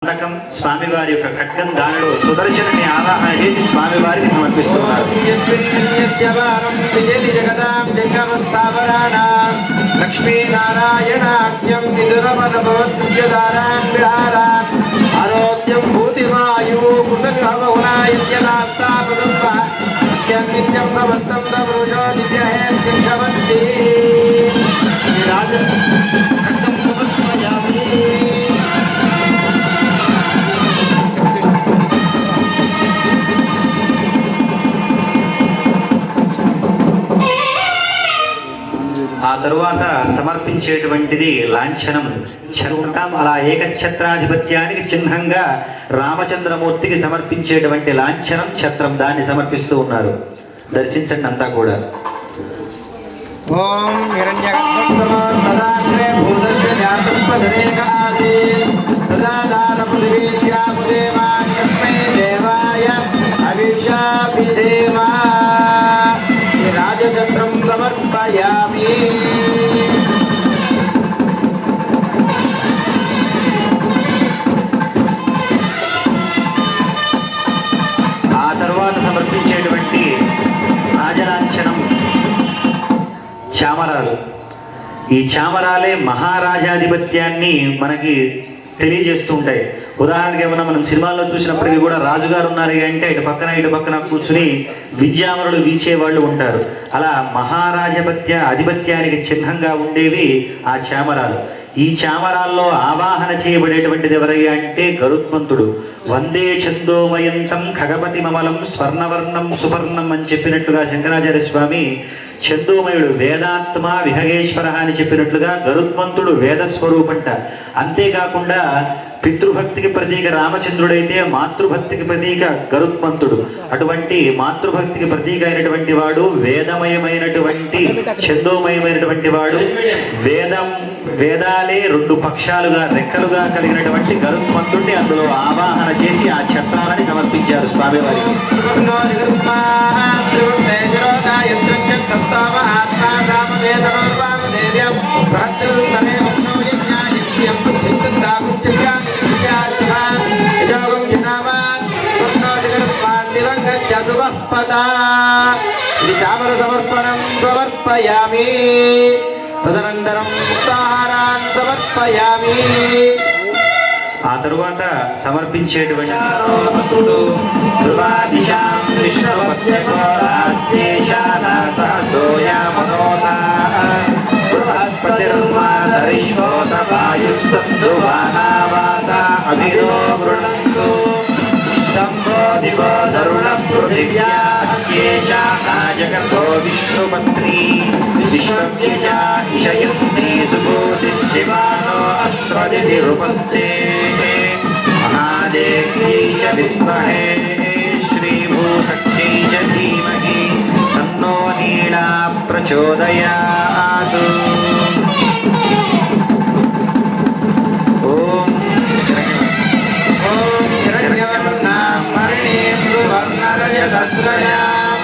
స్వామివారి యొక్క ఖడ్గం దానిలో సుదర్శనని ఆవాహన చేసి స్వామివారికి సమర్పిస్తున్నారు. లక్ష్మీనారాయణాఖ్యం ఆరోగ్యం భూతివాయు నిత్యం సమస్తం దివ్యవంతి రాజ ఖడ్గం సమర్పయామి. ఆ తరువాత సమర్పించేటువంటిది లాంఛనం ఛత్రం. అలా ఏకఛత్రాధిపత్యానికి చిహ్నంగా రామచంద్రమూర్తికి సమర్పించేటువంటి లాంఛనం ఛత్రం, దాన్ని సమర్పిస్తూ ఉన్నారు. దర్శించండి అంతా కూడా. ఓం రాజచంద్రం సమర్పయామి. ఆ తర్వాత సమర్పించేటువంటి రాజలాంఛనం చామరాలు. ఈ చామరాలే మహారాజాధిపత్యాన్ని మనకి తెలియజేస్తూ ఉంటాయి. ఉదాహరణకి ఏమన్నా మనం సినిమాల్లో చూసినప్పటికీ కూడా రాజుగారు ఉన్నారు అంటే ఇటు పక్కన కూర్చుని విద్యామరులు వీచేవాళ్ళు ఉంటారు. అలా ఆధిపత్యానికి చిహ్నంగా ఉండేవి ఆ చామరాలు. ఈ చామరాల్లో ఆవాహన చేయబడేటువంటిది ఎవరయ్యా అంటే గరుత్మంతుడు. వందే ఛందోమయంతం ఖగపతి మమలం స్వర్ణవర్ణం సుపర్ణం అని చెప్పినట్లుగా శంకరాచార్య స్వామి ఛందోమయుడు వేదాత్మ విహగేశ్వర అని చెప్పినట్లుగా గరుత్మంతుడు వేదస్వరూపంట. అంతేకాకుండా పితృభక్తికి ప్రతీక రామచంద్రుడైతే మాతృభక్తికి ప్రతీక గరుత్మంతుడు. అటువంటి మాతృభక్తికి ప్రతీక అయినటువంటి వాడు, వేదమయమైనటువంటి ఛందోమయమైనటువంటి వాడు, వేదాలే రెండు పక్షాలుగా రెక్కలుగా కలిగినటువంటి గరుత్మంతుడిని అందులో ఆవాహన చేసి ఆ ఛత్రాలని సమర్పించారు స్వామివారికి. ఇది చామర సమర్పణం సమర్పయామి. తదనంతరం ముక్తాహారాన్ సమర్పయామి. ఆ తరువాత సమర్పించేటువంటి విష్ణుపత్రి విశ్వప్యజాయిషయంతి మహాదేవ్యై చ విద్మహే శ్రీభూశక్త్యై చ ధీమహి తన్నో నీళా ప్రచోదయాత్. ఓం హిరణ్యవర్ణాం హరిణీం సువర్ణరజతస్రజాం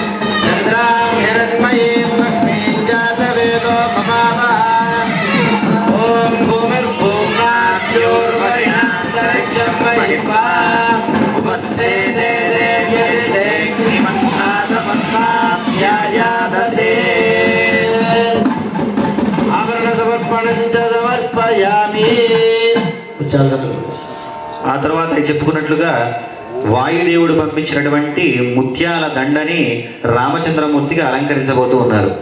చంద్రాం హిరణ్మయీం లక్ష్మీం జాతవేదో మమావహ. ఓం భూమిర్భూమ్నాస్యోర్వరిణాంతరిక్షం మహిపా ఉపస్థే ఆభరణ సమర్పణం చ సమర్పయామి. ఆ తర్వాత చెప్పుకున్నట్లుగా వాయుదేవుడు పంపించినటువంటి ముత్యాల దండని రామచంద్రమూర్తికి అలంకరించబోతూ ఉన్నారు.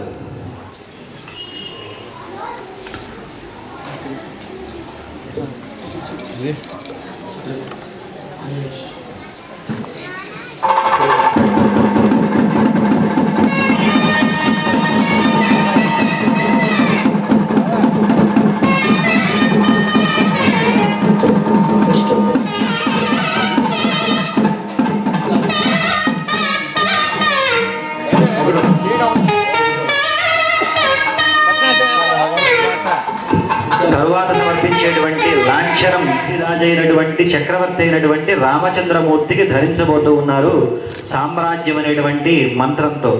తరువాత సమర్పించేటువంటి లాంఛనం రాజైనటువంటి చక్రవర్తి అయినటువంటి రామచంద్రమూర్తికి ధరించబోతూ ఉన్నారు సామ్రాజ్యం అనేటువంటి మంత్రంతో.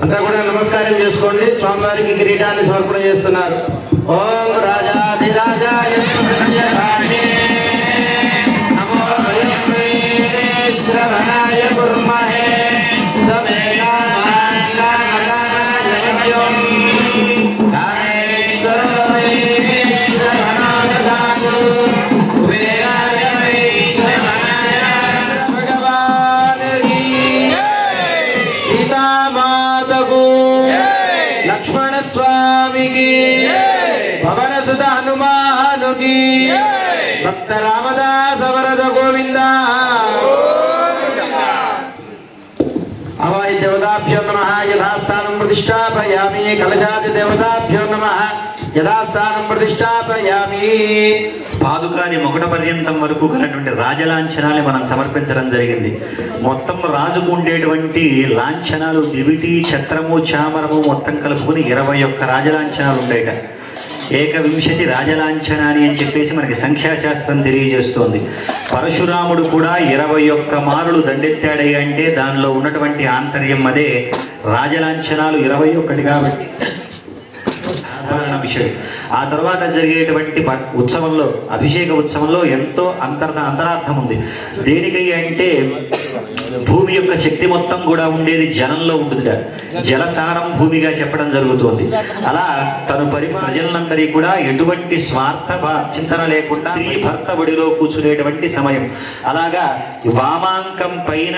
అంతా కూడా నమస్కారం చేసుకోండి. స్వామివారికి కిరీటాన్ని సమర్పణ చేస్తున్నారు. ఓం రాజాధిరాజాయ నమో శ్రవణాయ కుర్మహే లక్ష్మణ స్వామికి పవన సుత హనుమానుకి భక్త రామదాస వరద గోవింద అవాయి దేవతాభ్యో నమః యథాస్థానం ప్రతిష్టాపయామి కలశాది దేవతాభ్యో నమః యథాస్థానం ప్రతిష్టాపయామి. పాదుకాది మొకట పర్యంతం వరకు గలటువంటి రాజలాంఛనాన్ని మనం సమర్పించడం జరిగింది. మొత్తం రాజుకు ఉండేటువంటి లాంఛనాలు దివిటి ఛత్రము చామరము మొత్తం కలుపుకుని 21 రాజలాంఛనాలు ఉండేట. ఏకవింశతి రాజలాంఛనాన్ని అని చెప్పేసి మనకి సంఖ్యాశాస్త్రం తెలియజేస్తోంది. పరశురాముడు కూడా 21 మారులు దండెత్తాడయ్య అంటే దానిలో ఉన్నటువంటి ఆంతర్యం అదే. రాజలాంఛనాలు 21 కాబట్టి సాధారణ విషయం. ఆ తర్వాత జరిగేటువంటి ఉత్సవంలో అభిషేక ఉత్సవంలో ఎంతో అంతరార్థం ఉంది. దేనికై అంటే భూమి యొక్క శక్తి మొత్తం కూడా ఉండేది జనంలో ఉంటుంది. జలసారం భూమిగా చెప్పడం జరుగుతుంది. అలా తను ప్రజలందరికీ కూడా ఎటువంటి స్వార్థ చింతన లేకుండా స్త్రీ భర్త బడిలో కూర్చునేటువంటి సమయం. అలాగా వామాంకం పైన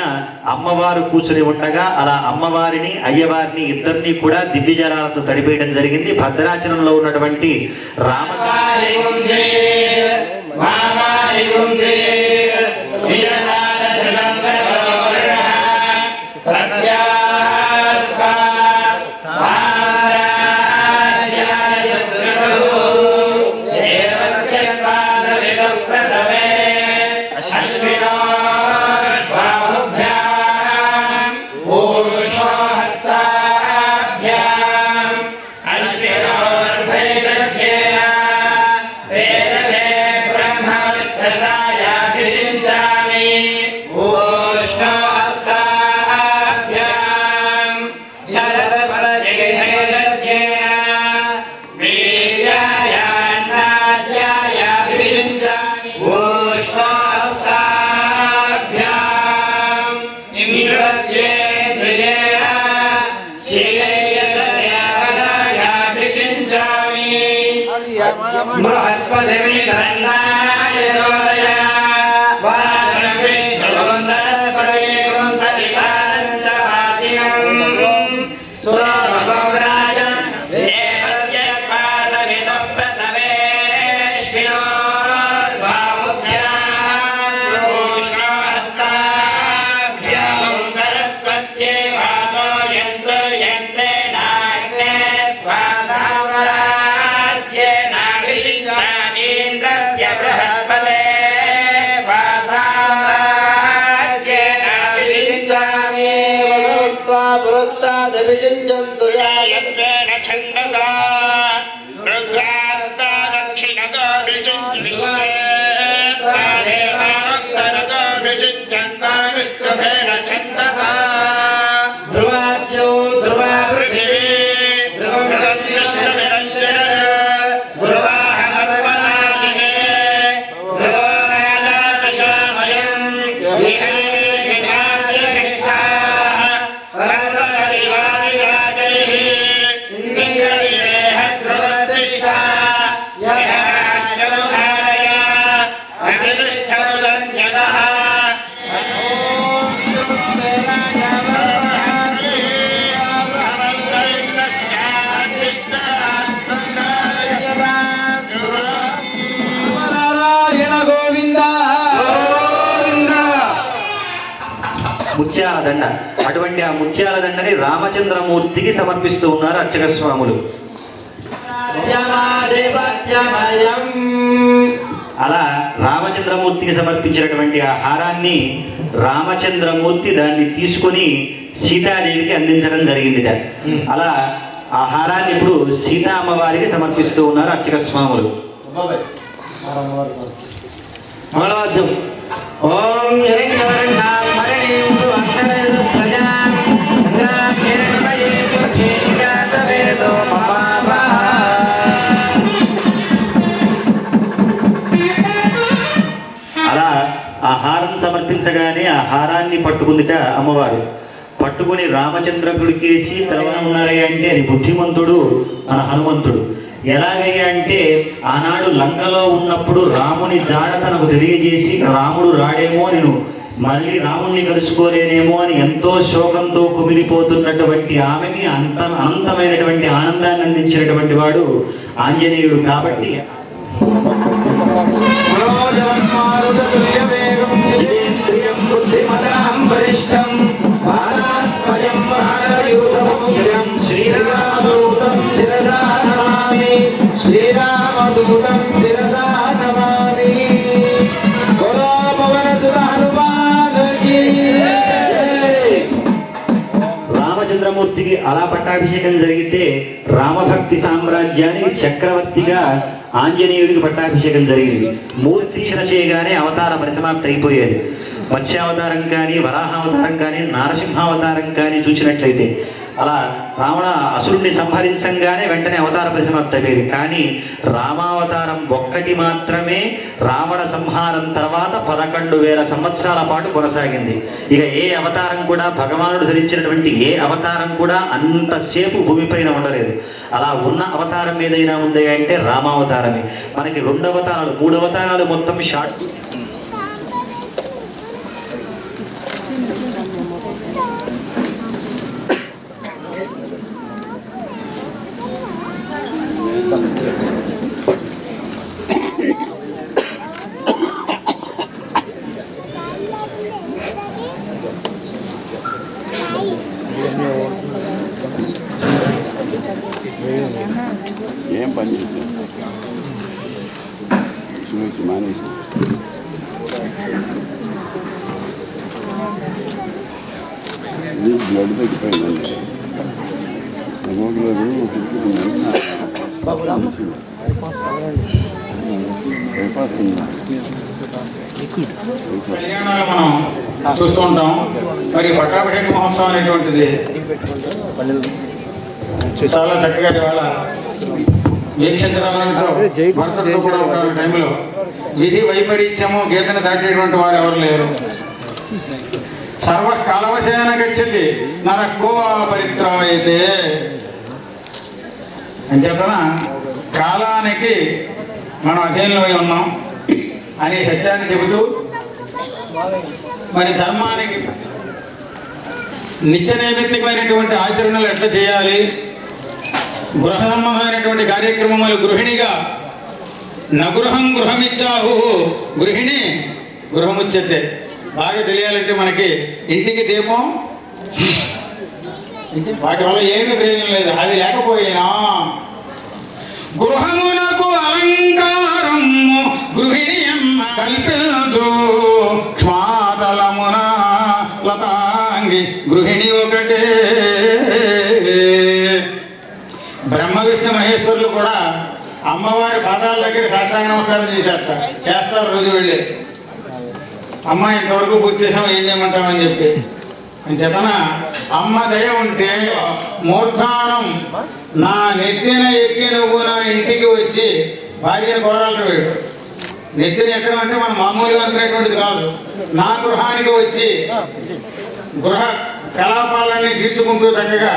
అమ్మవారు కూర్చుని ఉండగా అలా అమ్మవారిని అయ్యవారిని ఇద్దరిని కూడా దివ్య జలాలతో తడిపేయడం జరిగింది. భద్రాచలంలో ఉన్నటువంటి ముత్యాల దండ. అటువంటి ఆ ముత్యాల దండని రామచంద్రమూర్తికి సమర్పిస్తూ ఉన్నారు అర్చక స్వాములు. అలా రామచంద్రమూర్తికి సమర్పించినటువంటి ఆ హారాన్ని రామచంద్రమూర్తి దాన్ని తీసుకొని సీతాదేవికి అందించడం జరిగింది. అలా ఆ హారాన్ని ఇప్పుడు సీతా అమ్మవారికి సమర్పిస్తూ ఉన్నారు అర్చక స్వాములు. మంగళవాద్యం. ఓం ధరించగానే ఆ హారాన్ని పట్టుకుందిట అమ్మవారు. పట్టుకుని రామచంద్రుడికేసి తర్వాత ఉన్నారయ్య అంటే అది బుద్ధిమంతుడు మన హనుమంతుడు. ఎలాగయ్యా అంటే ఆనాడు లంకలో ఉన్నప్పుడు రాముని జాడ తనకు తెలియజేసి రాముడు రాడేమో, నేను మళ్ళీ రాముణ్ణి కలుసుకోలేనేమో అని ఎంతో శోకంతో కుమిలిపోతున్నటువంటి ఆమెకి అనంతమైనటువంటి ఆనందాన్ని అందించినటువంటి వాడు ఆంజనేయుడు. కాబట్టి శ్రీరామదూతం శిరసా నమామి. రామచంద్రమూర్తికి అలా పట్టాభిషేకం జరిగితే రామభక్తి సామ్రాజ్యానికి చక్రవర్తిగా ఆంజనేయుడికి పట్టాభిషేకం జరిగింది. మూర్తి చేయగానే అవతార పరిసమాప్తి అయిపోయేది. మత్స్యావతారం కానీ, వరాహావతారం కానీ, నారసింహావతారం కానీ చూసినట్లయితే అలా రావణ అసురుణ్ణి సంహరించంగానే వెంటనే అవతార పరిసమాప్తి అయిపోయేది. కానీ రామావతారం ఒక్కటి మాత్రమే రావణ సంహారం తర్వాత 11,000 సంవత్సరాల పాటు కొనసాగింది. ఇక ఏ అవతారం కూడా, భగవానుడు ధరించినటువంటి ఏ అవతారం కూడా అంతసేపు భూమిపైన ఉండలేదు. అలా ఉన్న అవతారం ఏదైనా ఉంది అంటే రామావతారమే. మనకి 2 అవతారాలు 3 అవతారాలు మొత్తం షార్ట్. ఏం పని చేశాను మానేసి బ్లడ్ తగ్గిపోయిందండి. కళ్యాణాలు మనం చూస్తూ ఉంటాం. మరి పట్టాభిషేక మహోత్సవం అనేటువంటిది చాలా చక్కగా ఇవాళ వీక్షించడంతో కూడా ఒక టైంలో విధి వైపరీత్యము గీతను దాటేటువంటి వారు ఎవరు లేరు. సర్వ కాలవశయాన గచ్చతి నరకో పరిత్రాయతే అని చెప్పిన కాలానికి మనం అధీనమై ఉన్నాం అనే సత్యాన్ని చెబుతూ, మరి ధర్మానికి నిత్య నైమిత్తికమైనటువంటి ఆచరణలు ఎట్లా చేయాలి, గృహ సంబంధమైనటువంటి కార్యక్రమములు గృహిణిగా నగృహం గృహమిచ్చాహు గృహిణి గృహముచ్యతే. బాగా తెలియాలంటే మనకి ఇంటికి దీపం, వాటి వల్ల ఏమి ప్రయోజనం లేదు. అది లేకపోయినా గృహమునకు అలంకారము గృహిణి కల్పించు క్షమాతలమున లతాంగి గృహిణి ఒకటే. బ్రహ్మ విష్ణు మహేశ్వరులు కూడా అమ్మవారి పాదాల దగ్గర సాష్టాంగ నమస్కారం చేస్తారు రోజు వెళ్ళి. అమ్మ ఇంతవరకు పూర్తి చేసాం, ఏం చేయమంటామని చెప్పి అని చెప్పన అమ్మ దయ ఉంటే మూర్ధానం నా నెత్తిన ఎక్కి నువ్వు నా ఇంటికి వచ్చి భార్యను కోరాలి. వీడు నెత్తిన ఎక్కడం అంటే మనం మామూలుగా అనుకునేటువంటిది కాదు. నా గృహానికి వచ్చి గృహ కలాపాలన్నీ తీర్చుకుంటూ చక్కగా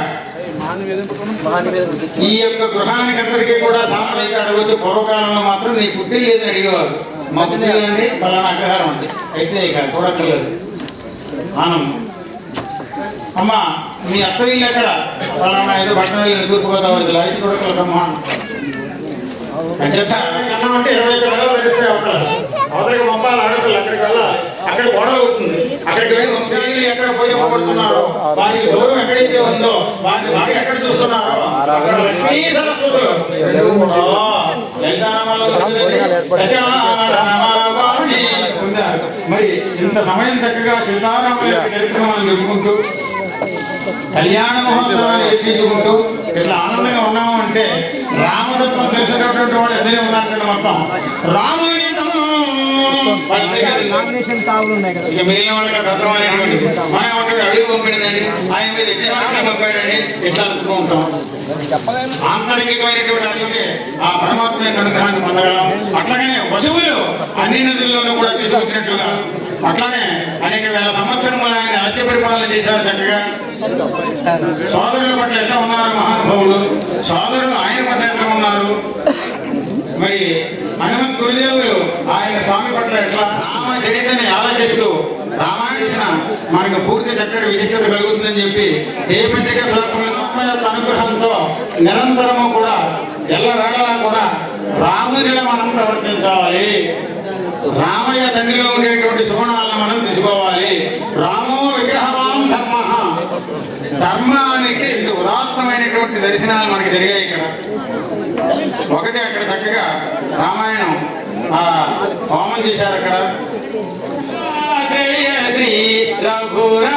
ఈ యొక్క గృహానికి అందరికీ కూడా సామాజిక అడగొచ్చు. పూర్వకాలంలో మాత్రం నీ పుట్టిల్లు లేదని అడిగేవారు. మా పుట్టిల్లండి పలానా అగ్రహారం అంటే అయితే ఇక చూడక్కర్లేదు ఆనందం. అమ్మ మీ అత్త ఇల్లు ఎక్కడ? పలానా ఏదో పట్టణ ఇల్లు తూర్పుగోదావరి జిల్లా అయితే చూడక్కల బ్రహ్మాండం అని చెప్పారు. కన్నా అంటే 20 కిలోమీటర్లు తెలిస్తే అవతలకి మొత్తాలు ఆడపిల్ల అక్కడికి వెళ్ళాలి. అక్కడ గొడవ అవుతుంది. అక్కడికి వెళ్ళి వంశీయులు ఎక్కడ పోయబడుతున్నారో, వారికి గౌరవం ఎక్కడైతే ఉందో వారిని బాగా ఎక్కడ చూస్తున్నారో అక్కడ లక్ష్మీ సరస్వతులు మరి ఇంత సమయం చక్కగా సీతారాముల కార్యక్రమాలు జరుపుకుంటూ కళ్యాణ మహోత్సవాన్ని వీక్షించుకుంటూ ఇట్లా ఆనందంగా ఉన్నాము అంటే రామతత్వం తెలిసినటువంటి వాళ్ళు ఎదురే ఉన్నారు కదా. మొత్తం రాముని మిగిలిన వాళ్ళకి భద్రం అనేటువంటి మనం ఒకటి అడుగు పంపిందండి, ఆయన మీద ఎన్ని పంపాడండి ఇట్లా అనుకుంటూ ఉంటాం. ఆంతరికమైనటువంటి అడిగితే ఆ పరమాత్మ యొక్క అనుగ్రహాన్ని పొందగలం. అట్లాగనే వశువులు అన్ని నదుల్లోనూ కూడా తీసుకొచ్చినట్లుగా అట్లానే అనేక వేల సంవత్సరములు ఆయన రాజ్య పరిపాలన చేశారు చక్కగా. సోదరుల పట్ల ఎట్లా ఉన్నారు మహానుభావుడు, సోదరులు ఆయన పట్ల ఎట్లా ఉన్నారు. మరి హనుమంత్ గురుదేవులు ఆయన స్వామి పట్ల ఎట్లా రామ చరిత్రని ఆలోచిస్తూ రామాయణ మనకు పూర్తి చక్కటి విశిష్టత కలుగుతుందని చెప్పి దేవపంచక శ్లోకంలో యొక్క అనుగ్రహంతో నిరంతరము కూడా ఎల్లవేళలా కూడా రామునిలా మనం ప్రవర్తించాలి. రామయ్య తండ్రిలో ఉండేటువంటి సుగుణాలను మనం తీసుకోవాలి. రామో విగ్రహవాన్ ధర్మ, ధర్మానికి ఉదాత్తమైనటువంటి దర్శనాలు మనకి జరిగాయి ఇక్కడ. ఒకటి అక్కడ చక్కగా రామాయణం హోమం చేశారు అక్కడ. శ్రీ రఘురా